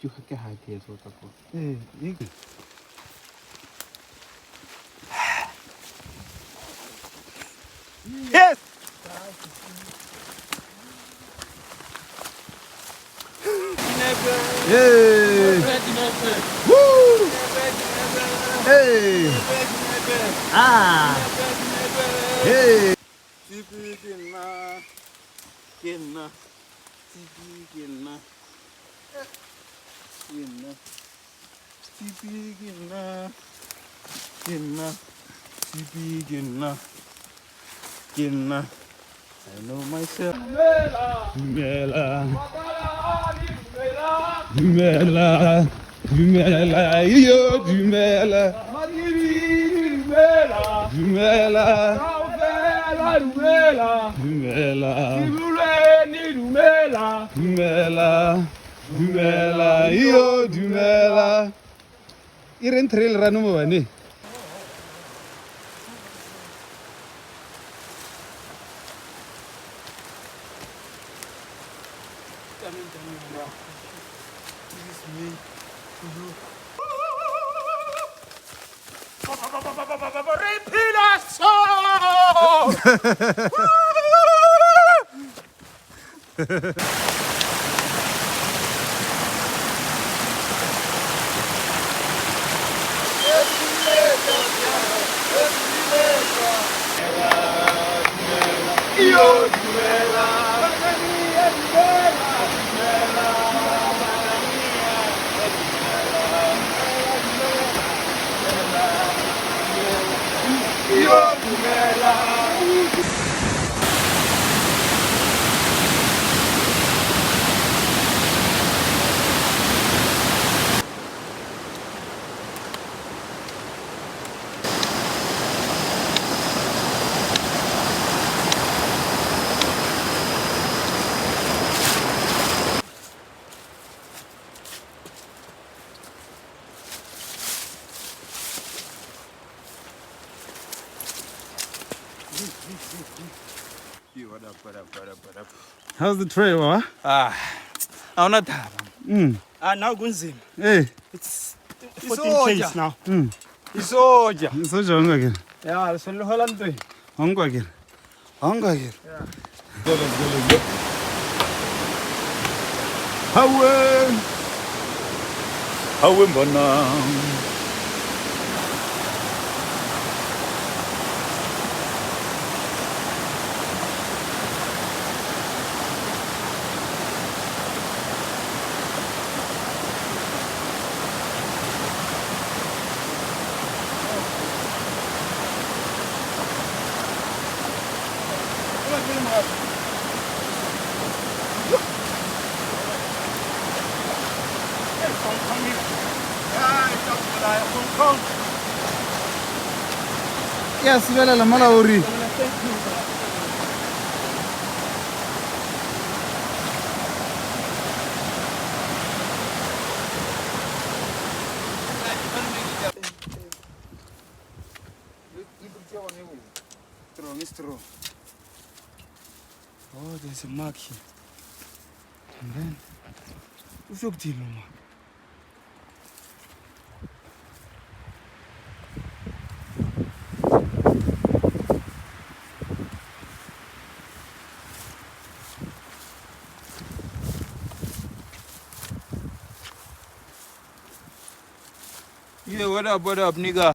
ke ha ke so ka po Yes. hey woo hey ah hey Kinna. I know myself. Mela Mela Mela yo Mela Mela Mela Mela yo Mela Iren trail ranu mo bane What up? How's the trail wa Awunadaba. Now kunzima. hey It's 14 Ks now. isoja onga ke Yeah, soluhola ntwe. onga ke hawe mbona ya sibelela mola ori Strong. Oh, there's a mark here. And then, ufyokudiluma. Yeah, what up, nigga?